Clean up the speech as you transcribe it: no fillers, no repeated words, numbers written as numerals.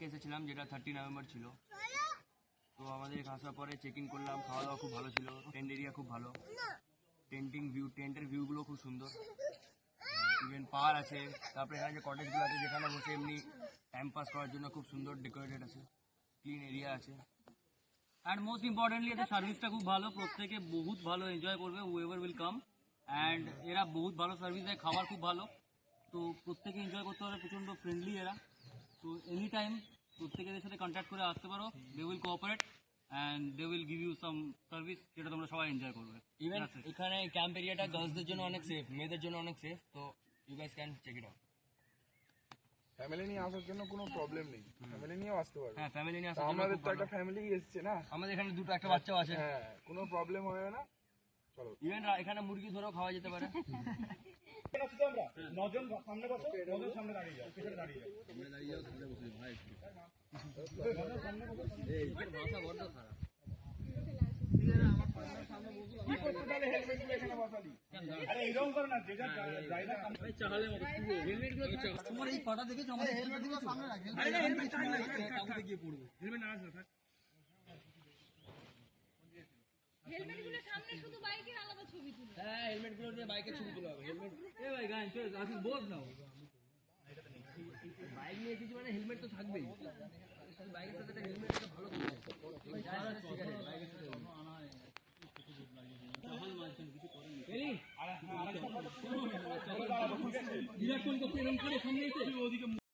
থেকে এসেছিলাম, যেটা 30 নভেম্বর ছিল। তো আমাদের আসার পরে চেকিং করলাম, খাওয়া দাওয়া খুব ভালো ছিল, টেন্ট এরিয়া খুব ভালো, টেন্টের ভিউগুলো খুব সুন্দর, ইভেন পাহাড় আছে। তারপরে এখানে যে কটেজগুলো আছে যেখানে বসে এমনি টাইম পাস করার জন্য খুব সুন্দর ডেকোরেটেড আছে, ক্লিন এরিয়া আছে। অ্যান্ড মোস্ট ইম্পর্টেন্টলি এদের সার্ভিসটা খুব ভালো, প্রত্যেকে বহুত ভালো এনজয় করবে, হুএভার উইল কাম। অ্যান্ড এরা বহুত ভালো সার্ভিস দেয়, খাবার খুব ভালো, তো প্রত্যেকে এনজয় করতে পারে, প্রচণ্ড ফ্রেন্ডলি এরা। তো এনি টাইম প্রত্যেকে এদের সাথে কন্ট্যাক্ট করে আসতে পারো, they will cooperate and they will give you some service যেটা তোমরা সবাই এনজয় করবে। ইভেন এখানে ক্যাম্প এরিয়াটা গার্লসদের জন্য অনেক সেফ, মেয়েদের জন্য অনেক সেফ, তো you guys can check it out. Family নিয়ে আসার জন্য কোনো প্রবলেম নেই, ফ্যামিলি নিয়েও আসতে পারবে। হ্যাঁ, ফ্যামিলি নিয়ে তা আসার জন্য আমাদের খুব তো ভালো। একটা ফ্যামিলি এসছে না, আমাদের এখানে দুটো একটা বাচ্চাও আছে। হ্যাঁ, কোনো প্রবলেম হবে না। চলো, ইভেন এখানে মুরগি ধরেও খাওয়া যেতে পারে। ভাষা বড্ড খারাপ। তোমার এই পাটা দেখেছো আমাদের হেলমেট গুলো সামনে রাখ, গিয়ে পড়বে। হেলমেটগুলো সামনে শুধু বাইকের আলাদা ছবি তুলে। হ্যাঁ, হেলমেট গুলো দিয়ে বাইকের ছবি তোলা হবে। হেলমেট এ ভাই গান চল, আসিস বোঝ নাও। বাইক নিয়ে এসেছি মানে হেলমেট তো থাকবেই, বাইকের সাথে একটা হেলমেট